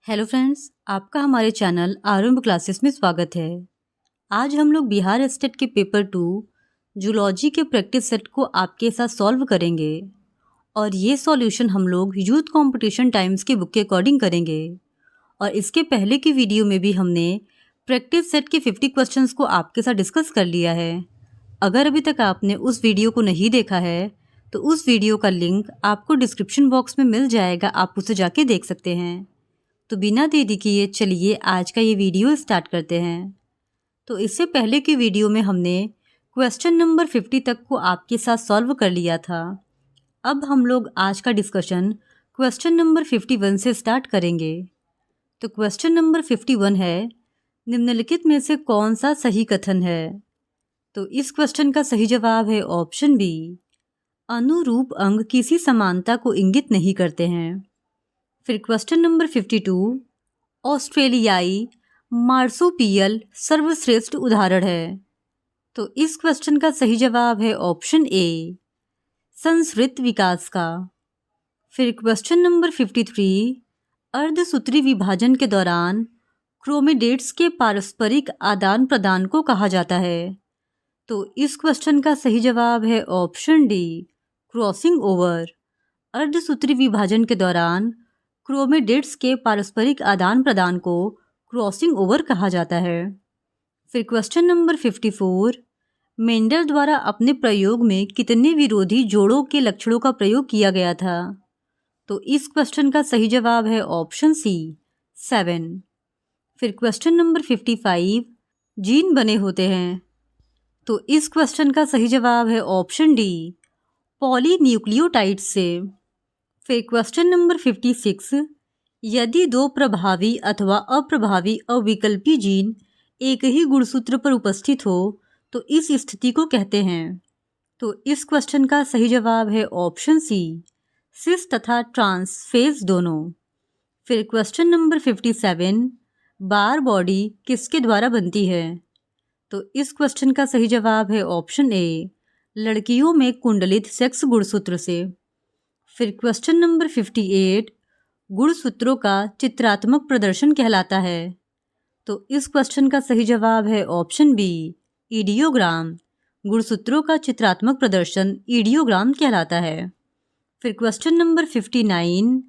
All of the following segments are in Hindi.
हेलो फ्रेंड्स, आपका हमारे चैनल आरंभ क्लासेस में स्वागत है। आज हम लोग बिहार स्टेट के पेपर 2 जूलॉजी के प्रैक्टिस सेट को आपके साथ सॉल्व करेंगे और ये सॉल्यूशन हम लोग यूथ कंपटीशन टाइम्स की बुक के अकॉर्डिंग करेंगे। और इसके पहले की वीडियो में भी हमने प्रैक्टिस सेट के 50 क्वेश्चंस को आपके साथ डिस्कस कर लिया है। अगर अभी तक आपने उस वीडियो को नहीं देखा है तो उस वीडियो का लिंक आपको डिस्क्रिप्शन बॉक्स में मिल जाएगा, आप उसे जाके देख सकते हैं। तो बिना देरी किए चलिए आज का ये वीडियो स्टार्ट करते हैं। तो इससे पहले की वीडियो में हमने क्वेश्चन नंबर 50 तक को आपके साथ सॉल्व कर लिया था। अब हम लोग आज का डिस्कशन क्वेश्चन नंबर 51 से स्टार्ट करेंगे। तो क्वेश्चन नंबर 51 है, निम्नलिखित में से कौन सा सही कथन है? तो इस क्वेश्चन का सही जवाब है ऑप्शन बी, अनुरूप अंग किसी समानता को इंगित नहीं करते हैं। फिर क्वेश्चन नंबर 52, ऑस्ट्रेलियाई मार्सोपियल सर्वश्रेष्ठ उदाहरण है। तो इस क्वेश्चन का सही जवाब है ऑप्शन ए, संस्कृत विकास का। फिर क्वेश्चन नंबर 53, अर्धसूत्री विभाजन के दौरान क्रोमेडेट्स के पारस्परिक आदान प्रदान को कहा जाता है। तो इस क्वेश्चन का सही जवाब है ऑप्शन डी, क्रॉसिंग ओवर। अर्धसूत्री विभाजन के दौरान क्रोमेडेट्स के पारस्परिक आदान प्रदान को क्रॉसिंग ओवर कहा जाता है। फिर क्वेश्चन नंबर 54, मेंडल द्वारा अपने प्रयोग में कितने विरोधी जोड़ों के लक्षणों का प्रयोग किया गया था? तो इस क्वेश्चन का सही जवाब है ऑप्शन सी, 7। फिर क्वेश्चन नंबर 55, जीन बने होते हैं। तो इस क्वेश्चन का सही जवाब है ऑप्शन डी, पॉलीन्यूक्लियोटाइड से। फिर क्वेश्चन नंबर 56, यदि दो प्रभावी अथवा अप्रभावी अविकल्पी जीन एक ही गुणसूत्र पर उपस्थित हो तो इस स्थिति को कहते हैं। तो इस क्वेश्चन का सही जवाब है ऑप्शन सी, सिस तथा ट्रांस फेज दोनों। फिर क्वेश्चन नंबर 57, बार बॉडी किसके द्वारा बनती है? तो इस क्वेश्चन का सही जवाब है ऑप्शन ए, लड़कियों में कुंडलित सेक्स गुणसूत्र से। फिर क्वेश्चन नंबर 58, गुणसूत्रों का चित्रात्मक प्रदर्शन कहलाता है। तो इस क्वेश्चन का सही जवाब है ऑप्शन बी, इडियोग्राम। गुणसूत्रों का चित्रात्मक प्रदर्शन इडियोग्राम कहलाता है। फिर क्वेश्चन नंबर 59,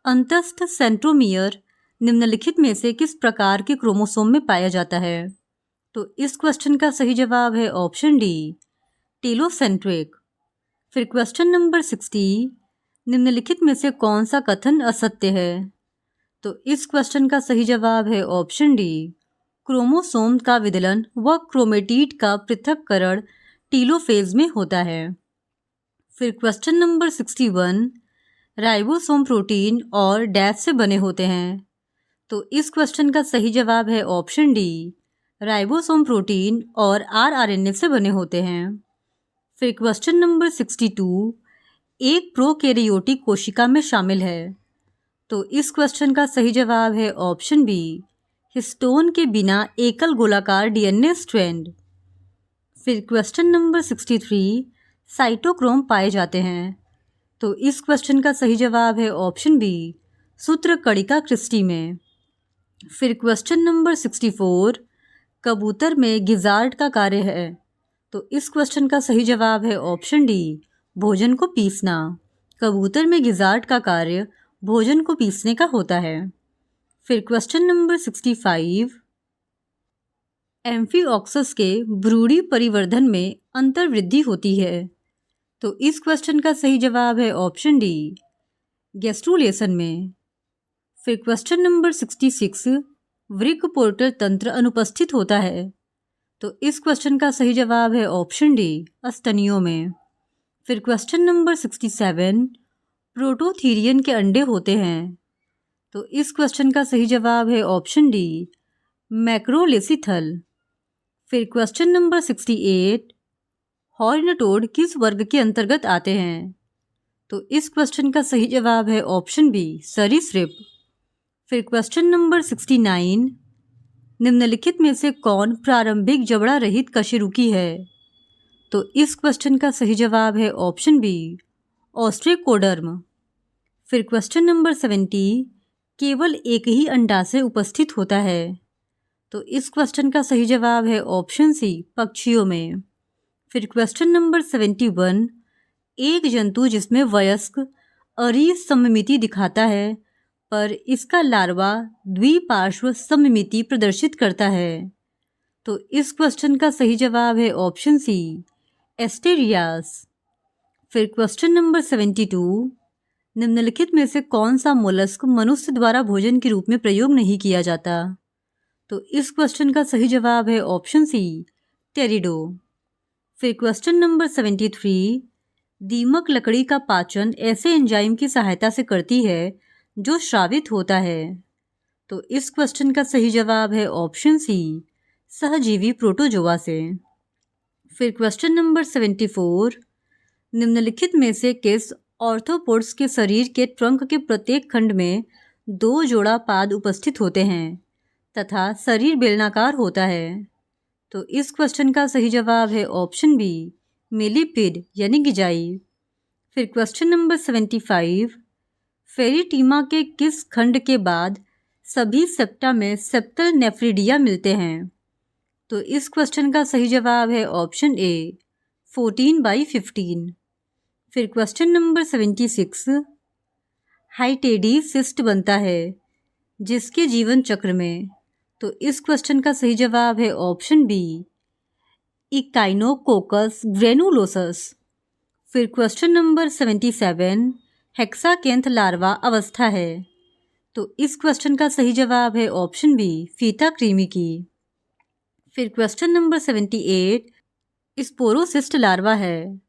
अंतस्थ सेंट्रोमियर निम्नलिखित में से किस प्रकार के क्रोमोसोम में पाया जाता है? तो इस क्वेश्चन का सही जवाब है ऑप्शन डी, टेलोसेंट्रिक। फिर क्वेश्चन नंबर 60, निम्नलिखित में से कौन सा कथन असत्य है? तो इस क्वेश्चन का सही जवाब है ऑप्शन डी, क्रोमोसोम का विदलन व क्रोमेटिड का पृथक्करण टीलोफेज में होता है। फिर क्वेश्चन नंबर 61, राइबोसोम प्रोटीन और डैश से बने होते हैं। तो इस क्वेश्चन का सही जवाब है ऑप्शन डी, राइबोसोम प्रोटीन और आरआरएनए से बने होते हैं। फिर क्वेश्चन नंबर 62, एक प्रोकैरियोटिक कोशिका में शामिल है। तो इस क्वेश्चन का सही जवाब है ऑप्शन बी, हिस्टोन के बिना एकल गोलाकार डीएनए स्ट्रैंड। फिर क्वेश्चन नंबर 63, साइटोक्रोम पाए जाते हैं। तो इस क्वेश्चन का सही जवाब है ऑप्शन बी, सूत्रकणिका क्रिस्टी में। फिर क्वेश्चन नंबर 64, कबूतर में गिजार्ड का कार्य है। तो इस क्वेश्चन का सही जवाब है ऑप्शन डी, भोजन को पीसना। कबूतर में गिजार्ड का कार्य भोजन को पीसने का होता है। फिर क्वेश्चन नंबर 65, एम्फीऑक्सस के भ्रूणी परिवर्धन में अंतर्वृद्धि होती है। तो इस क्वेश्चन का सही जवाब है ऑप्शन डी, गैस्ट्रुलेशन में। फिर क्वेश्चन नंबर 66, वृक्क पोर्टल तंत्र अनुपस्थित होता है। तो इस क्वेश्चन का सही जवाब है ऑप्शन डी, स्तनियों में। फिर क्वेश्चन नंबर 67, प्रोटोथीरियन के अंडे होते हैं। तो इस क्वेश्चन का सही जवाब है ऑप्शन डी, मैक्रोलेसिथल। फिर क्वेश्चन नंबर 68, हॉर्न टोड किस वर्ग के अंतर्गत आते हैं? तो इस क्वेश्चन का सही जवाब है ऑप्शन बी, सरीसृप। फिर क्वेश्चन नंबर 69, निम्नलिखित में से कौन प्रारंभिक जबड़ा रहित कशेरुकी है? तो इस क्वेश्चन का सही जवाब है ऑप्शन बी, ऑस्ट्रेकोडर्म। फिर क्वेश्चन नंबर 70, केवल एक ही अंडाशय उपस्थित होता है? तो इस क्वेश्चन का सही जवाब है ऑप्शन सी, पक्षियों में। फिर क्वेश्चन नंबर 71, एक जंतु जिसमें वयस्क अरिसममिति दिखाता है पर इसका लार्वा द्विपार्श्व सममिति प्रदर्शित करता है। तो इस क्वेश्चन का सही जवाब है ऑप्शन सी, एस्टेरियास। फिर क्वेश्चन नंबर 72, निम्नलिखित में से कौन सा मोलस्क मनुष्य द्वारा भोजन के रूप में प्रयोग नहीं किया जाता? तो इस क्वेश्चन का सही जवाब है ऑप्शन सी, टेरिडो। फिर क्वेश्चन नंबर 73, दीमक लकड़ी का पाचन ऐसे एंजाइम की सहायता से करती है जो स्रावित होता है। तो इस क्वेश्चन का सही जवाब है ऑप्शन सी, सहजीवी प्रोटोजोआ से। फिर क्वेश्चन नंबर 74, निम्नलिखित में से किस ऑर्थ्रोपोड्स के शरीर के ट्रंक के प्रत्येक खंड में 2 जोड़ा पाद उपस्थित होते हैं तथा शरीर बेलनाकार होता है? तो इस क्वेश्चन का सही जवाब है ऑप्शन बी, मिलीपिड यानी गिजाई। फिर क्वेश्चन नंबर 75, फेरिटीमा के किस खंड के बाद सभी सेप्टा में सेप्टल नेफ्रिडिया मिलते हैं? तो इस क्वेश्चन का सही जवाब है ऑप्शन ए, 14/15। फिर क्वेश्चन नंबर 76, हाइटेडी सिस्ट बनता है जिसके जीवन चक्र में? तो इस क्वेश्चन का सही जवाब है ऑप्शन बी, इकाइनोकोकस ग्रेनुलोसस। फिर क्वेश्चन नंबर 77, हेक्साकेंथ लार्वा अवस्था है? तो इस क्वेश्चन का सही जवाब है ऑप्शन बी, फीता कृमि की। फिर क्वेश्चन नंबर 78, स्पोरोसिस्ट लार्वा है?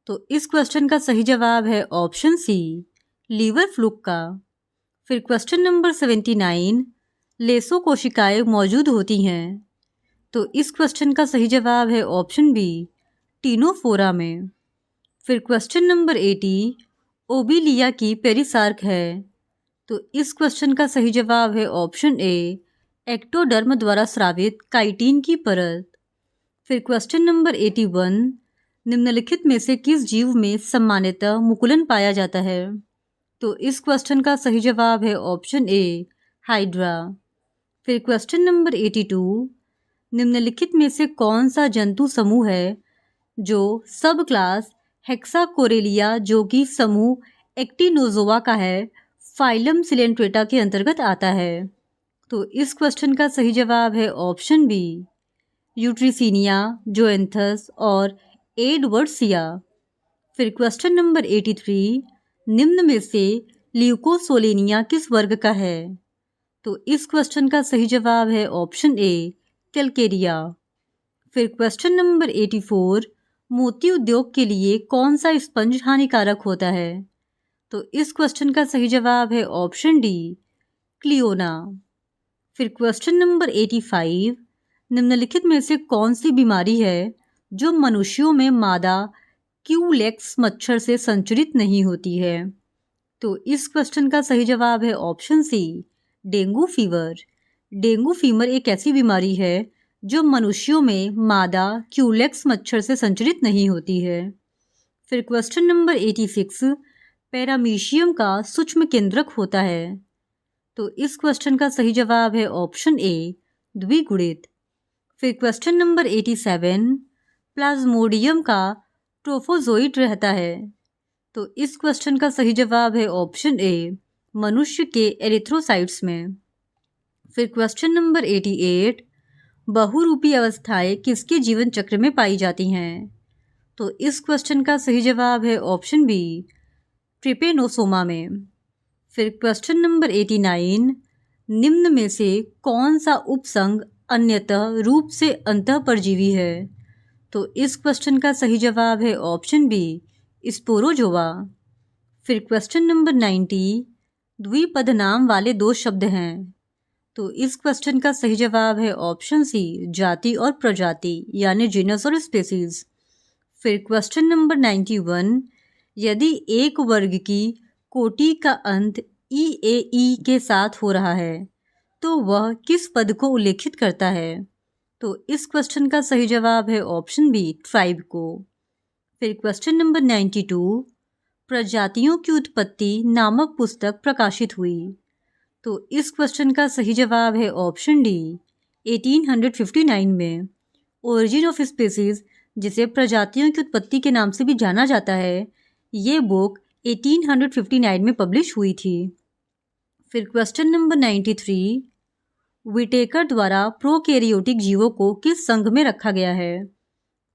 तो इस क्वेश्चन का सही जवाब है ऑप्शन सी, लीवर फ्लूक का। फिर क्वेश्चन नंबर 79, लेसो कोशिकाएं मौजूद होती हैं? तो इस क्वेश्चन का सही जवाब है ऑप्शन बी, टीनोफोरा में। फिर क्वेश्चन नंबर 80, ओबिलिया की पेरिसार्क है? तो इस क्वेश्चन का सही जवाब है ऑप्शन ए, एक्टोडर्म द्वारा स्रावित काइटिन की परत। फिर क्वेश्चन नंबर 81, निम्नलिखित में से किस जीव में सामान्यतः मुकुलन पाया जाता है? तो इस क्वेश्चन का सही जवाब है ऑप्शन ए, हाइड्रा। फिर क्वेश्चन नंबर 82, निम्नलिखित में से कौन सा जंतु समूह है जो सब क्लास हेक्साकोरेलिया जो कि समूह एक्टिनोजोआ का है, फाइलम सिलेंट्रेटा के अंतर्गत आता है? तो इस क्वेश्चन का सही जवाब है ऑप्शन बी, यूट्रिसिनिया, जोएंथस और एडवर्डसिया। फिर क्वेश्चन नंबर 83, निम्न में से ल्यूकोसोलेनिया किस वर्ग का है? तो इस क्वेश्चन का सही जवाब है ऑप्शन ए, कैलकेरिया। फिर क्वेश्चन नंबर 84, मोती उद्योग के लिए कौन सा स्पंज हानिकारक होता है? तो इस क्वेश्चन का सही जवाब है ऑप्शन डी, क्लियोना। फिर क्वेश्चन नंबर 85, निम्नलिखित में से कौन सी बीमारी है जो मनुष्यों में मादा क्यूलेक्स मच्छर से संचरित नहीं होती है? तो इस क्वेश्चन का सही जवाब है option C, dengue fever. Dengue fever एक ऐसी बीमारी है जो मनुष्यों में मादा क्यूलेक्स मच्छर से संचरित नहीं होती है। फिर क्वेश्चन नंबर 86, पैरामीशियम का सूक्ष्म केंद्रक होता है? तो इस क्वेश्चन का सही जवाब है ऑप्शन ए, द्विगुणित। फिर क्वेश्चन नंबर 87, प्लाज्मोडियम का ट्रोफोजोइट रहता है? तो इस क्वेश्चन का सही जवाब है ऑप्शन ए, मनुष्य के एरिथ्रोसाइट्स में। फिर क्वेश्चन नंबर 88, बहुरूपी अवस्थाएं किसके जीवन चक्र में पाई जाती हैं? तो इस क्वेश्चन का सही जवाब है ऑप्शन बी, ट्रिपेनोसोमा में। फिर क्वेश्चन नंबर 89, निम्न में से कौन सा उपसंघ अन्यतः रूप से अंतःपरजीवी है? तो इस क्वेश्चन का सही जवाब है ऑप्शन बी, स्पोरोजोआ। फिर क्वेश्चन नंबर 90, द्विपद नाम वाले 2 शब्द हैं? तो इस क्वेश्चन का सही जवाब है ऑप्शन सी, जाति और प्रजाति यानी जीनस और स्पीसीज। फिर क्वेश्चन नंबर 91, यदि एक वर्ग की कोटि का अंत ई के साथ हो रहा है तो वह किस पद को उल्लेखित करता है? तो इस क्वेश्चन का सही जवाब है ऑप्शन बी, ट्राइब को। फिर क्वेश्चन नंबर 92, प्रजातियों की उत्पत्ति नामक पुस्तक प्रकाशित हुई? तो इस क्वेश्चन का सही जवाब है ऑप्शन डी 1859 में। ओरिजिन ऑफ स्पीसीज, जिसे प्रजातियों की उत्पत्ति के नाम से भी जाना जाता है, ये बुक 1859 में पब्लिश हुई थी। फिर क्वेश्चन नंबर 93, विटेकर द्वारा प्रोकैरियोटिक जीवों को किस संघ में रखा गया है?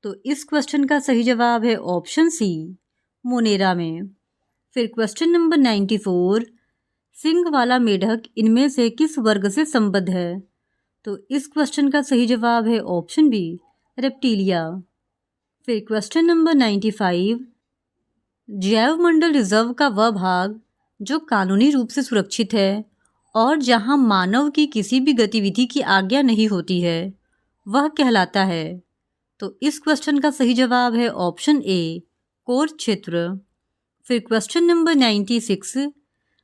तो इस क्वेश्चन का सही जवाब है ऑप्शन सी मोनेरा में। फिर क्वेश्चन नंबर 94, सिंग वाला मेढक इनमें से किस वर्ग से संबद्ध है? तो इस क्वेश्चन का सही जवाब है ऑप्शन बी रेप्टिलिया। फिर क्वेश्चन नंबर 95, जैव मंडल रिजर्व का वह भाग जो कानूनी रूप से सुरक्षित है और जहां मानव की किसी भी गतिविधि की आज्ञा नहीं होती है, वह कहलाता है? तो इस क्वेश्चन का सही जवाब है ऑप्शन ए कोर क्षेत्र। फिर क्वेश्चन नंबर 96,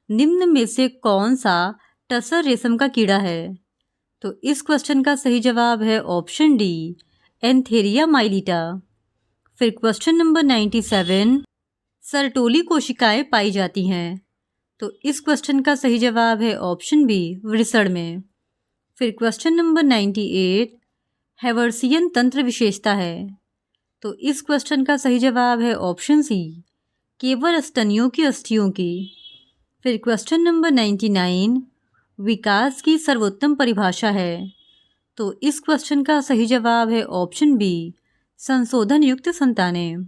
निम्न में से कौन सा टसर रेशम का कीड़ा है? तो इस क्वेश्चन का सही जवाब है ऑप्शन डी एंथेरिया माइलिटा। फिर क्वेश्चन नंबर 97, सरटोली कोशिकाएं पाई जाती हैं? तो इस क्वेश्चन का सही जवाब है ऑप्शन बी वृषण में। फिर क्वेश्चन नंबर 98, हैवर्सियन तंत्र विशेषता है? तो इस क्वेश्चन का सही जवाब है ऑप्शन सी केवल स्तनियों की अस्थियों की। फिर क्वेश्चन नंबर 99, विकास की सर्वोत्तम परिभाषा है? तो इस क्वेश्चन का सही जवाब है ऑप्शन बी संशोधन युक्त संतानें।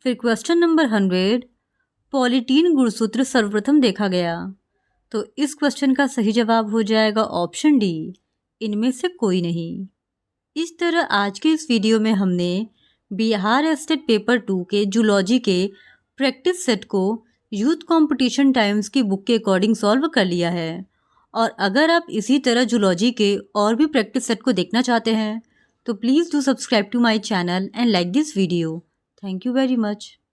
फिर क्वेश्चन नंबर 100, पॉलीटीन गुणसूत्र सर्वप्रथम देखा गया? तो इस क्वेश्चन का सही जवाब हो जाएगा ऑप्शन डी इनमें से कोई नहीं। इस तरह आज के इस वीडियो में हमने बिहार स्टेट पेपर 2 के जूलॉजी के प्रैक्टिस सेट को यूथ कंपटीशन टाइम्स की बुक के अकॉर्डिंग सॉल्व कर लिया है। और अगर आप इसी तरह जूलॉजी के और भी प्रैक्टिस सेट को देखना चाहते हैं तो please do subscribe to my channel and like this video. Thank you very much.